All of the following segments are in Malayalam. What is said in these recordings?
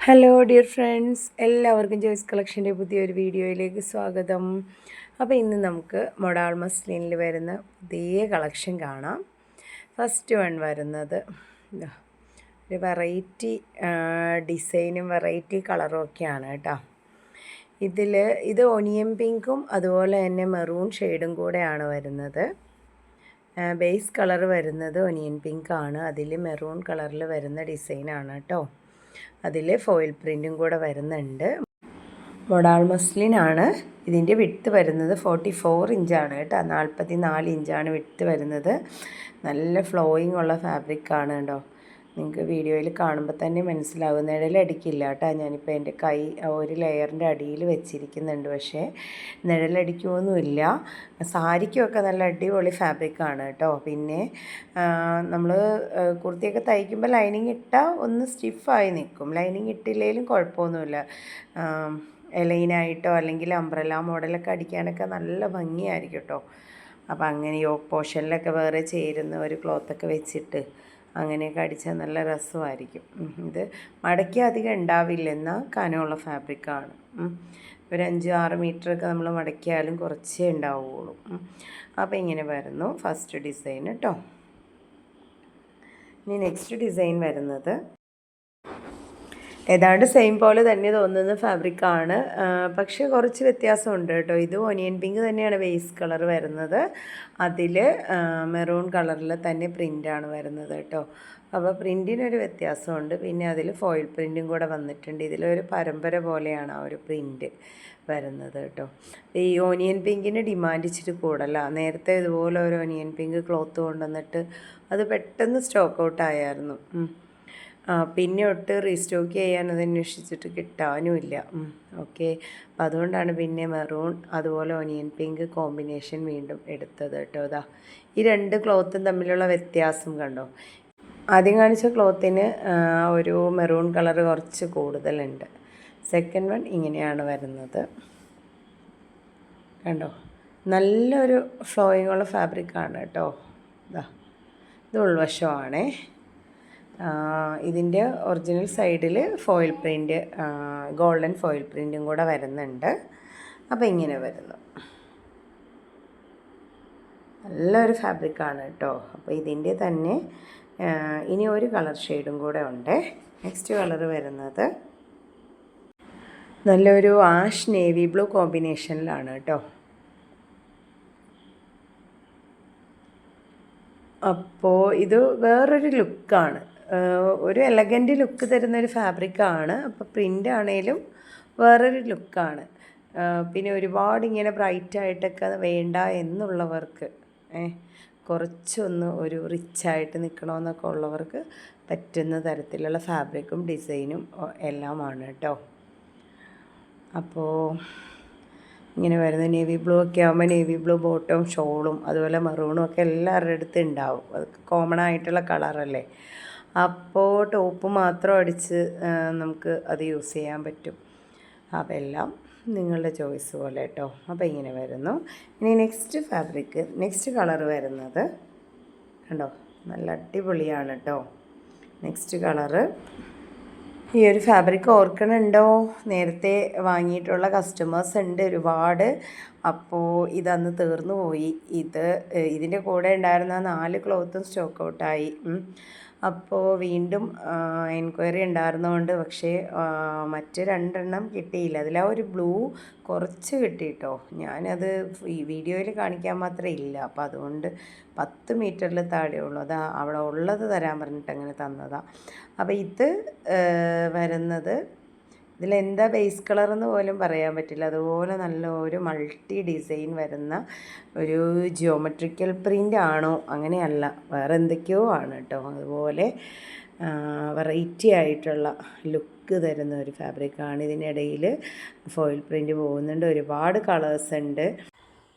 ഹലോ ഡിയർ ഫ്രണ്ട്സ്, എല്ലാവർക്കും ജോയ്സ് കളക്ഷൻ്റെ പുതിയൊരു വീഡിയോയിലേക്ക് സ്വാഗതം. അപ്പോൾ ഇന്ന് നമുക്ക് മൊഡാൾ മസ്ലിനിൽ വരുന്ന പുതിയ കളക്ഷൻ കാണാം. ഫസ്റ്റ് വൺ വരുന്നത് ഒരു വെറൈറ്റി ഡിസൈനും വെറൈറ്റി കളറും ഒക്കെയാണ് കേട്ടോ. ഇത് ഒനിയൻ പിങ്കും അതുപോലെ തന്നെ മെറൂൺ ഷെയ്ഡും കൂടെയാണ് വരുന്നത്. ബേസ് കളർ വരുന്നത് ഒനിയൻ പിങ്ക് ആണ്, അതിൽ മെറൂൺ കളറിൽ വരുന്ന ഡിസൈനാണ് കേട്ടോ. അതിൽ ഫോയിൽ പ്രിൻറ്റും കൂടെ വരുന്നുണ്ട്. മൊഡാൾ മസ്ലിനാണ്. ഇതിൻ്റെ വിഡ്ത്ത് വരുന്നത് 44 ഇഞ്ചാണ് കേട്ടോ. 44 ഇഞ്ചാണ് വിഡ്ത്ത് വരുന്നത്. നല്ല ഫ്ലോയിങ് ഉള്ള ഫാബ്രിക്കാണ് കേട്ടോ. നിങ്ങൾക്ക് വീഡിയോയിൽ കാണുമ്പോൾ തന്നെ മനസ്സിലാവും. നിഴലടിക്കില്ല കേട്ടോ. ഞാനിപ്പോൾ എൻ്റെ കൈ ഒരു ലെയറിൻ്റെ അടിയിൽ വെച്ചിരിക്കുന്നുണ്ട്, പക്ഷേ നിഴലടിക്കുമൊന്നുമില്ല. സാരിക്കുമൊക്കെ നല്ല അടിപൊളി ഫാബ്രിക്കാണ് കേട്ടോ. പിന്നെ നമ്മൾ കുർത്തിയൊക്കെ തയ്ക്കുമ്പോൾ ലൈനിങ് ഇട്ടാൽ ഒന്ന് സ്റ്റിഫായി നിൽക്കും. ലൈനിങ് ഇട്ടില്ലെങ്കിലും കുഴപ്പമൊന്നുമില്ല. എലൈനായിട്ടോ അല്ലെങ്കിൽ അംബ്രല മോഡലൊക്കെ അടിക്കാനൊക്കെ നല്ല ഭംഗിയായിരിക്കും കേട്ടോ. അപ്പോൾ അങ്ങനെ യോക്ക് പോർഷനിലൊക്കെ വേറെ ചേരുന്ന ഒരു ക്ലോത്തൊക്കെ വെച്ചിട്ട് അങ്ങനെയൊക്കെ അടിച്ചാൽ നല്ല രസമായിരിക്കും. ഇത് മടക്കി അധികം ഉണ്ടാവില്ല, എന്നാൽ കനമുള്ള ഫാബ്രിക്കാണ്. ഒരു 5-6 മീറ്ററൊക്കെ നമ്മൾ മടക്കിയാലും കുറച്ചേ ഉണ്ടാവുകയുള്ളൂ. അപ്പോൾ ഇങ്ങനെ വരുന്നു ഫസ്റ്റ് ഡിസൈൻ കേട്ടോ. ഇനി നെക്സ്റ്റ് ഡിസൈൻ വരുന്നത് ഏതാണ്ട് സെയിം പോലെ തന്നെ തോന്നുന്ന ഫാബ്രിക്കാണ്, പക്ഷേ കുറച്ച് വ്യത്യാസമുണ്ട് കേട്ടോ. ഇത് ഒനിയൻ പിങ്ക് തന്നെയാണ് ബേസ് കളർ വരുന്നത്. അതിൽ മെറൂൺ കളറിൽ തന്നെ പ്രിൻ്റാണ് വരുന്നത് കേട്ടോ. അപ്പോൾ പ്രിൻറ്റിനൊരു വ്യത്യാസമുണ്ട്. പിന്നെ അതിൽ ഫോയിൽ പ്രിൻറ്റും കൂടെ വന്നിട്ടുണ്ട്. ഇതിലൊരു പരമ്പര പോലെയാണ് ആ ഒരു പ്രിൻറ്റ് വരുന്നത് കേട്ടോ. ഈ ഓനിയൻ പിങ്കിന് ഡിമാൻഡ് ഇച്ചിരി കൂടുതലാണ്. നേരത്തെ ഇതുപോലെ ഒരു ഓനിയൻ പിങ്ക് ക്ലോത്ത് കൊണ്ടുവന്നിട്ട് അത് പെട്ടെന്ന് സ്റ്റോക്ക് ഔട്ട് ആയായിരുന്നു. പിന്നെ ഒട്ട് റീസ്റ്റോക്ക് ചെയ്യാൻ അത് അന്വേഷിച്ചിട്ട് കിട്ടാനുമില്ല. ഓക്കെ, അപ്പം അതുകൊണ്ടാണ് പിന്നെ മെറൂൺ അതുപോലെ ഒനിയൻ പിങ്ക് കോമ്പിനേഷൻ വീണ്ടും എടുത്തത് കേട്ടോ. ഇതാ ഈ രണ്ട് ക്ലോത്തും തമ്മിലുള്ള വ്യത്യാസം കണ്ടോ. ആദ്യം കാണിച്ച ക്ലോത്തിന് ഒരു മെറൂൺ കളർ കുറച്ച് കൂടുതലുണ്ട്. സെക്കൻഡ് വൺ ഇങ്ങനെയാണ് വരുന്നത് കണ്ടോ. നല്ലൊരു ഫ്ലോയിങ് ഉള്ള ഫാബ്രിക്കാണ് കേട്ടോ. ഇതാ ഇത് ഉൾവശമാണേ. ഇതിൻ്റെ ഒറിജിനൽ സൈഡിൽ ഫോയിൽ പ്രിൻറ്റ്, ഗോൾഡൻ ഫോയിൽ പ്രിൻറ്റും കൂടെ വരുന്നുണ്ട്. അപ്പോൾ ഇങ്ങനെ വരുന്നു. നല്ലൊരു ഫാബ്രിക്കാണ് കേട്ടോ. അപ്പോൾ ഇതിൻ്റെ തന്നെ ഇനി ഒരു കളർ ഷെയ്ഡും കൂടെ ഉണ്ട്. നെക്സ്റ്റ് കളർ വരുന്നത് നല്ലൊരു ആഷ് നേവി ബ്ലൂ കോമ്പിനേഷനിലാണ് കേട്ടോ. അപ്പോൾ ഇത് വേറൊരു ലുക്കാണ്, ഒരു എലഗൻറ്റ് ലുക്ക് തരുന്നൊരു ഫാബ്രിക്കാണ്. അപ്പോൾ പ്രിൻ്റ് ആണേലും വേറൊരു ലുക്കാണ്. പിന്നെ ഒരുപാട് ഇങ്ങനെ ബ്രൈറ്റായിട്ടൊക്കെ വേണ്ട എന്നുള്ളവർക്ക്, കുറച്ചൊന്ന് ഒരു റിച്ചായിട്ട് നിൽക്കണമെന്നൊക്കെ ഉള്ളവർക്ക് പറ്റുന്ന തരത്തിലുള്ള ഫാബ്രിക്കും ഡിസൈനും എല്ലാമാണ് കേട്ടോ. അപ്പോൾ ഇങ്ങനെ വരുന്ന നേവി ബ്ലൂ ഒക്കെ ആകുമ്പോൾ നേവി ബ്ലൂ ബോട്ടവും ഷോളും അതുപോലെ മെറൂണും ഒക്കെ എല്ലാവരുടെ അടുത്തും ഉണ്ടാവും. അത് കോമൺ ആയിട്ടുള്ള കളറല്ലേ. അപ്പോൾ ടോപ്പ് മാത്രം അടിച്ച് നമുക്ക് അത് യൂസ് ചെയ്യാൻ പറ്റും. അപ്പോൾ എല്ലാം നിങ്ങളുടെ ചോയ്സ് പോലെ കേട്ടോ. അപ്പോൾ ഇങ്ങനെ വരുന്നു. ഇനി നെക്സ്റ്റ് കളർ വരുന്നത് കണ്ടോ, നല്ല അടിപൊളിയാണ് കേട്ടോ. നെക്സ്റ്റ് കളറ് ഈ ഒരു ഫാബ്രിക് ഓർക്കണുണ്ടോ? നേരത്തെ വാങ്ങിയിട്ടുള്ള കസ്റ്റമേഴ്സ് ഉണ്ട് ഒരുപാട്. അപ്പോൾ ഇതന്ന് തീർന്നു പോയി. ഇതിൻ്റെ കൂടെ ഉണ്ടായിരുന്ന 4 ക്ലോത്തും സ്റ്റോക്ക് ഔട്ടായി. അപ്പോൾ വീണ്ടും എൻക്വയറി ഉണ്ടായിരുന്നതുകൊണ്ട്, പക്ഷേ മറ്റ് 2 എണ്ണം കിട്ടിയില്ല. അതിൽ ആ ഒരു ബ്ലൂ കുറച്ച് കിട്ടിയിട്ടോ. ഞാനത് ഈ വീഡിയോയിൽ കാണിക്കാൻ മാത്രമേ ഇല്ല. അപ്പോൾ അതുകൊണ്ട് 10 മീറ്ററിൽ താഴെയുള്ളൂ. അത് അവിടെ ഉള്ളത് തരാൻ പറഞ്ഞിട്ട് അങ്ങനെ തന്നതാണ്. അപ്പോൾ ഇത് വരുന്നത് ഇതിലെന്താ ബേസ് കളറെന്ന് പോലും പറയാൻ പറ്റില്ല. അതുപോലെ നല്ല ഒരു മൾട്ടി ഡിസൈൻ വരുന്ന ഒരു ജിയോമെട്രിക്കൽ പ്രിൻ്റ് ആണോ അങ്ങനെയല്ല, വേറെ എന്തൊക്കെയോ ആണ് കേട്ടോ. അതുപോലെ വെറൈറ്റി ആയിട്ടുള്ള ലുക്ക് തരുന്ന ഒരു ഫാബ്രിക്കാണ്. ഇതിനിടയിൽ ഫോയിൽ പ്രിൻ്റ് പോകുന്നുണ്ട്. ഒരുപാട് കളേഴ്സ് ഉണ്ട്.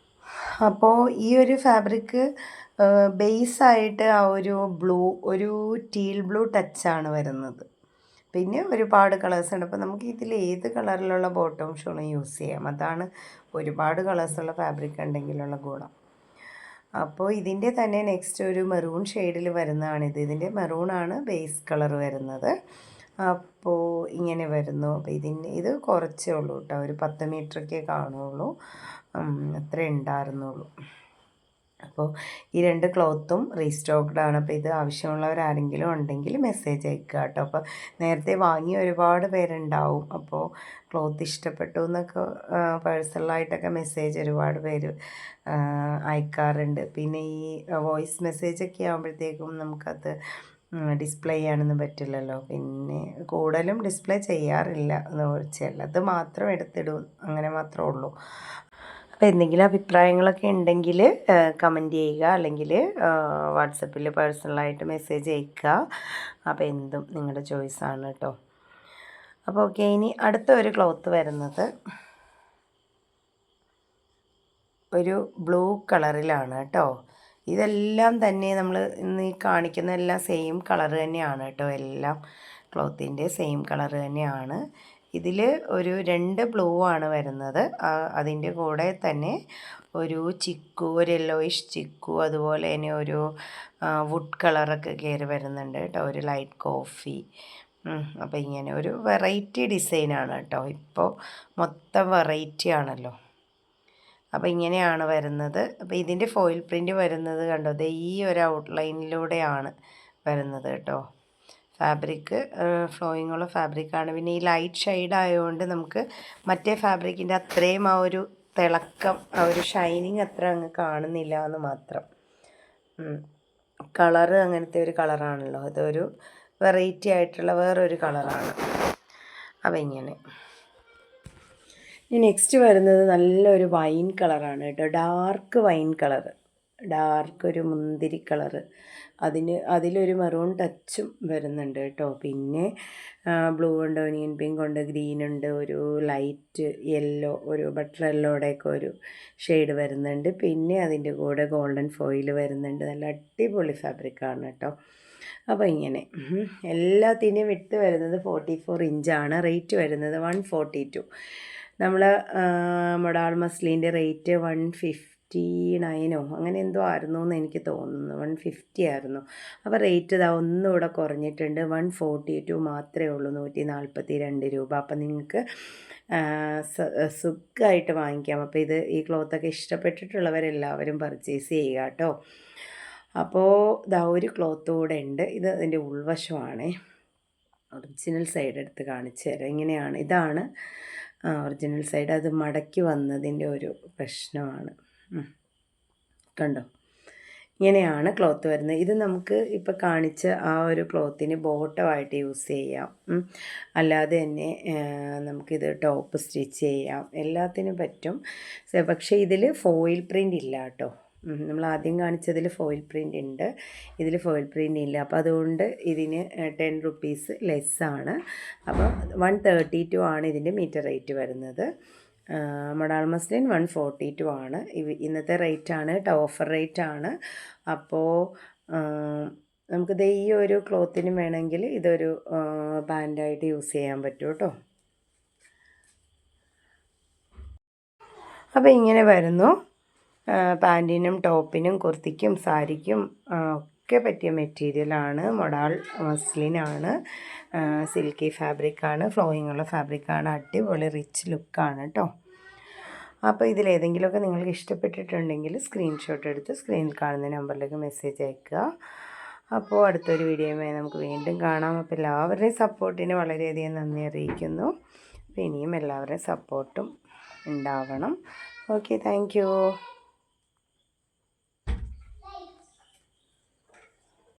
അപ്പോൾ ഈ ഒരു ഫാബ്രിക്ക് ബേസായിട്ട് ആ ഒരു ടീൽ ബ്ലൂ ടച്ചാണ് വരുന്നത്. പിന്നെ ഒരുപാട് കളേഴ്സ് ഉണ്ട്. അപ്പോൾ നമുക്ക് ഇതിൽ ഏത് കളറിലുള്ള ബോട്ടം ഷോളും യൂസ് ചെയ്യാം. അതാണ് ഒരുപാട് കളേഴ്സുള്ള ഫാബ്രിക് ഉണ്ടെങ്കിലുള്ള ഗുണം. അപ്പോൾ ഇതിൻ്റെ തന്നെ നെക്സ്റ്റ് ഒരു മെറൂൺ ഷെയ്ഡിൽ വരുന്നതാണിത്. ഇതിൻ്റെ മെറൂണാണ് ബേസ് കളർ വരുന്നത്. അപ്പോൾ ഇങ്ങനെ വരുന്നു. അപ്പോൾ ഇത് കുറച്ചേ ഉള്ളൂ കേട്ടോ, ഒരു 10 മീറ്ററൊക്കെ കാണുള്ളൂ, അത്രേ ഉണ്ടായിരുന്നുള്ളൂ. അപ്പോൾ ഈ 2 ക്ലോത്തും റീസ്റ്റോക്ക്ഡ് ആണ്. അപ്പോൾ ഇത് ആവശ്യമുള്ളവരാരെങ്കിലും ഉണ്ടെങ്കിൽ മെസ്സേജ് അയക്കുക കേട്ടോ. അപ്പോൾ നേരത്തെ വാങ്ങി ഒരുപാട് പേരുണ്ടാവും. അപ്പോൾ ക്ലോത്ത് ഇഷ്ടപ്പെട്ടു എന്നൊക്കെ പേഴ്സണലായിട്ടൊക്കെ മെസ്സേജ് ഒരുപാട് പേര് അയക്കാറുണ്ട്. പിന്നെ ഈ വോയിസ് മെസ്സേജൊക്കെ ആകുമ്പോഴത്തേക്കും നമുക്കത് ഡിസ്പ്ലേ ചെയ്യാനൊന്നും പറ്റില്ലല്ലോ. പിന്നെ കൂടുതലും ഡിസ്പ്ലേ ചെയ്യാറില്ല, ചിലത് മാത്രം എടുത്തിടും, അങ്ങനെ മാത്രമേ ഉള്ളൂ. അപ്പോൾ എന്തെങ്കിലും അഭിപ്രായങ്ങളൊക്കെ ഉണ്ടെങ്കിൽ കമൻറ്റ് ചെയ്യുക, അല്ലെങ്കിൽ വാട്സപ്പിൽ പേഴ്സണലായിട്ട് മെസ്സേജ് അയക്കുക. അപ്പോൾ എന്തും നിങ്ങളുടെ ചോയ്സാണ് കേട്ടോ. അപ്പോൾ ഓക്കെ, ഇനി അടുത്ത ഒരു ക്ലോത്ത് വരുന്നത് ഒരു ബ്ലൂ കളറിലാണ് കേട്ടോ. ഇതെല്ലാം തന്നെ നമ്മൾ ഇന്ന് ഈ കാണിക്കുന്ന എല്ലാം സെയിം കളർ തന്നെയാണ് കേട്ടോ. എല്ലാം ക്ലോത്തിൻ്റെ സെയിം കളർ തന്നെയാണ്. ഇതിൽ ഒരു 2 ബ്ലൂ ആണ് വരുന്നത്. അതിൻ്റെ കൂടെ തന്നെ ഒരു ചിക്കു, ഒരു യെല്ലോയിഷ് ചിക്കു, അതുപോലെ തന്നെ ഒരു വുഡ് കളറൊക്കെ കയറി വരുന്നുണ്ട് കേട്ടോ, ഒരു ലൈറ്റ് കോഫി. അപ്പോൾ ഇങ്ങനെ ഒരു വെറൈറ്റി ഡിസൈനാണ് കേട്ടോ. ഇപ്പോൾ മൊത്തം വെറൈറ്റി ആണല്ലോ. അപ്പോൾ ഇങ്ങനെയാണ് വരുന്നത്. അപ്പോൾ ഇതിൻ്റെ ഫോയിൽ പ്രിൻ്റ് വരുന്നത് കണ്ടോ, ദേ ഈ ഒരു ഔട്ട്ലൈനിലൂടെയാണ് വരുന്നത് കേട്ടോ. ഫാബ്രിക് ഫ്ലോയിങ് ഉള്ള ഫാബ്രിക്കാണ്. പിന്നെ ഈ ലൈറ്റ് ഷെയ്ഡ് ആയതുകൊണ്ട് നമുക്ക് മറ്റേ ഫാബ്രിക്കിൻ്റെ അത്രയും ആ ഒരു തിളക്കം, ആ ഒരു ഷൈനിങ് അത്ര അങ്ങ് കാണുന്നില്ല എന്ന് മാത്രം. കളറ് അങ്ങനത്തെ ഒരു കളറാണല്ലോ, അതൊരു വെറൈറ്റി ആയിട്ടുള്ള വേറൊരു കളറാണ്. അപ്പോൾ ഇങ്ങനെ നെക്സ്റ്റ് വരുന്നത് നല്ലൊരു വൈൻ കളറാണ് കേട്ടോ, ഡാർക്ക് വൈൻ കളറ്, ഡാർക്ക് ഒരു മുന്തിരി കളറ്, അതിലൊരു മെറൂൺ ടച്ചും വരുന്നുണ്ട് കേട്ടോ. പിന്നെ ബ്ലൂ ഉണ്ട്, ഒനിയൻ പിങ്ക് ഉണ്ട്, ഗ്രീൻ ഉണ്ട്, ഒരു ലൈറ്റ് യെല്ലോ, ഒരു ബട്ടർ യെല്ലോയുടെയൊക്കെ ഒരു ഷെയ്ഡ് വരുന്നുണ്ട്. പിന്നെ അതിൻ്റെ കൂടെ ഗോൾഡൻ ഫോയിൽ വരുന്നുണ്ട്. നല്ല അടിപൊളി ഫാബ്രിക്കാണ് കേട്ടോ. അപ്പോൾ ഇങ്ങനെ എല്ലാത്തിൻ്റെയും വിട്ട് വരുന്നത് 44 ഇഞ്ചാണ്. റേറ്റ് വരുന്നത് 142. നമ്മൾ മൊഡാൾ മസ്ലിൻ്റെ റേറ്റ് 159 അങ്ങനെ എന്തോ ആയിരുന്നു എന്ന് എനിക്ക് തോന്നുന്നു, 150 ആയിരുന്നു. അപ്പോൾ റേറ്റ് ഇതാ ഒന്നുകൂടെ കുറഞ്ഞിട്ടുണ്ട്, 142 മാത്രമേ ഉള്ളൂ, 142 രൂപ. അപ്പം നിങ്ങൾക്ക് സുഖമായിട്ട് വാങ്ങിക്കാം. അപ്പോൾ ഈ ക്ലോത്തൊക്കെ ഇഷ്ടപ്പെട്ടിട്ടുള്ളവരെല്ലാവരും പർച്ചേസ് ചെയ്യുക കേട്ടോ. അപ്പോൾ ഇതാ ഒരു ക്ലോത്ത് കൂടെ ഉണ്ട്. ഇത് അതിൻ്റെ ഉൾവശമാണേ. ഒറിജിനൽ സൈഡ് എടുത്ത് കാണിച്ചു തരാം. ഇങ്ങനെയാണ്, ഇതാണ് ഒറിജിനൽ സൈഡ്. അത് മടക്കി വന്നതിൻ്റെ ഒരു പ്രശ്നമാണ്. കണ്ടോ, ഇങ്ങനെയാണ് ക്ലോത്ത് വരുന്നത്. ഇത് നമുക്ക് ഇപ്പോൾ കാണിച്ച ആ ഒരു ക്ലോത്തിന് ബോട്ടമായിട്ട് യൂസ് ചെയ്യാം, അല്ലാതെ തന്നെ നമുക്കിത് ടോപ്പ് സ്റ്റിച്ച് ചെയ്യാം, എല്ലാത്തിനും പറ്റും. പക്ഷേ ഇതിൽ ഫോയിൽ പ്രിൻ്റ് ഇല്ല കേട്ടോ. നമ്മൾ ആദ്യം കാണിച്ചതിൽ ഫോയിൽ പ്രിൻ്റ് ഉണ്ട്, ഇതിൽ ഫോയിൽ പ്രിൻ്റ് ഇല്ല. അപ്പോൾ അതുകൊണ്ട് ഇതിന് 10 റുപ്പീസ് ലെസ്സാണ്. അപ്പോൾ 132 ആണ് ഇതിൻ്റെ മീറ്റർ റേറ്റ് വരുന്നത്. മൊഡാൾ മസ്ലിൻ 142 ആണ്. ഇന്നത്തെ റേറ്റാണ്, ഓഫർ റേറ്റാണ്. അപ്പോൾ നമുക്കിത് ഈ ഒരു ക്ലോത്തിന് വേണമെങ്കിൽ ഇതൊരു പാൻറ്റായിട്ട് യൂസ് ചെയ്യാൻ പറ്റും കേട്ടോ. അപ്പോൾ ഇങ്ങനെ വരുന്നു. പാൻറ്റിനും ടോപ്പിനും കുർത്തിക്കും സാരിക്കും ഒക്കെ പറ്റിയ മെറ്റീരിയലാണ്. മൊഡാൾ മസ്ലിനാണ്, സിൽക്കി ഫാബ്രിക്കാണ്, ഫ്ലോയിങ് ഉള്ള ഫാബ്രിക്കാണ്, അടിപൊളി റിച്ച് ലുക്കാണ് കേട്ടോ. അപ്പോൾ ഇതിലേതെങ്കിലുമൊക്കെ നിങ്ങൾക്ക് ഇഷ്ടപ്പെട്ടിട്ടുണ്ടെങ്കിൽ സ്ക്രീൻഷോട്ട് എടുത്ത് സ്ക്രീനിൽ കാണുന്ന നമ്പറിലേക്ക് മെസ്സേജ് അയക്കുക. അപ്പോൾ അടുത്തൊരു വീഡിയോയുമായി നമുക്ക് വീണ്ടും കാണാം. അപ്പോൾ എല്ലാവരുടെയും സപ്പോർട്ടിന് വളരെയധികം നന്ദി അറിയിക്കുന്നു. അപ്പോൾ ഇനിയും എല്ലാവരുടെയും സപ്പോർട്ടും ഉണ്ടാവണം. Okay, thank you.